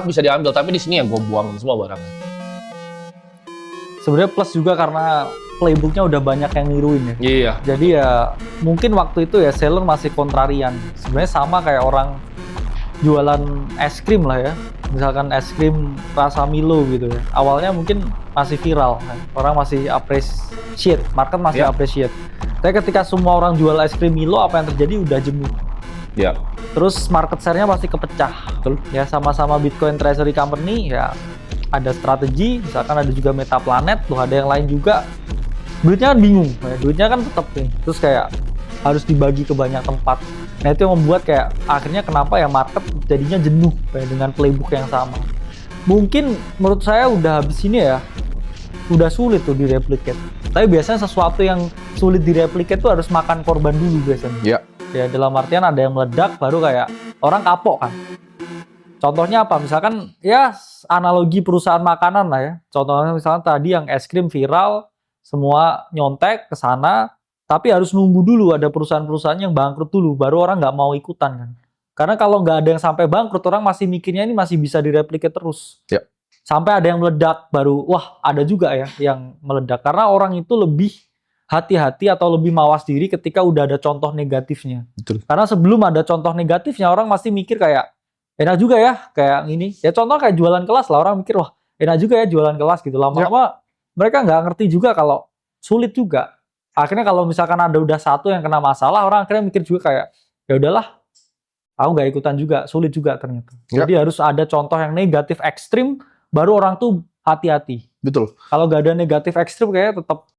tetap bisa diambil, tapi di sini ya gue buangin semua barangnya. Sebenarnya plus juga karena playbooknya udah banyak yang niruin ya. Iya. Jadi ya mungkin waktu itu ya seller masih kontrarian. Sebenarnya sama kayak orang jualan es krim lah ya. Misalkan es krim rasa Milo gitu ya. Awalnya mungkin masih viral, orang masih appreciate, market masih appreciate. Tapi ketika semua orang jual es krim Milo, apa yang terjadi udah jenuh. Ya. Terus market share-nya pasti kepecah. Betul. Ya sama-sama Bitcoin Treasury Company ya ada strategi, misalkan ada juga Metaplanet, tuh ada yang lain juga. Duitnya kan bingung, ya. Duitnya kan tetap nih. Terus kayak harus dibagi ke banyak tempat. Nah itu yang membuat kayak akhirnya kenapa ya market jadinya jenuh kayak dengan playbook yang sama. Mungkin menurut saya udah habis ini ya, udah sulit tuh direplicate. Tapi biasanya sesuatu yang sulit direplicate tuh harus makan korban dulu biasanya. Iya. Ya dalam artian ada yang meledak baru kayak orang kapok kan. Contohnya apa? Misalkan ya analogi perusahaan makanan lah ya. Contohnya misalkan tadi yang es krim viral, semua nyontek ke sana, tapi harus nunggu dulu ada perusahaan-perusahaan yang bangkrut dulu, baru orang nggak mau ikutan kan. Karena kalau nggak ada yang sampai bangkrut, orang masih mikirnya ini masih bisa direplikasi terus. Ya. Sampai ada yang meledak, baru wah ada juga ya yang meledak. Karena orang itu lebih hati-hati atau lebih mawas diri ketika udah ada contoh negatifnya. Betul. Karena sebelum ada contoh negatifnya, orang masih mikir kayak, enak juga ya, kayak ini. Ya contoh kayak jualan kelas lah, orang mikir, wah enak juga ya jualan kelas gitu. Lama-lama mereka nggak ngerti juga kalau sulit juga. Akhirnya kalau misalkan ada udah satu yang kena masalah, orang akhirnya mikir juga kayak, ya udahlah, aku nggak ikutan juga, sulit juga ternyata. Jadi harus ada contoh yang negatif ekstrim, baru orang tuh hati-hati. Betul. Kalau nggak ada negatif ekstrim kayaknya tetap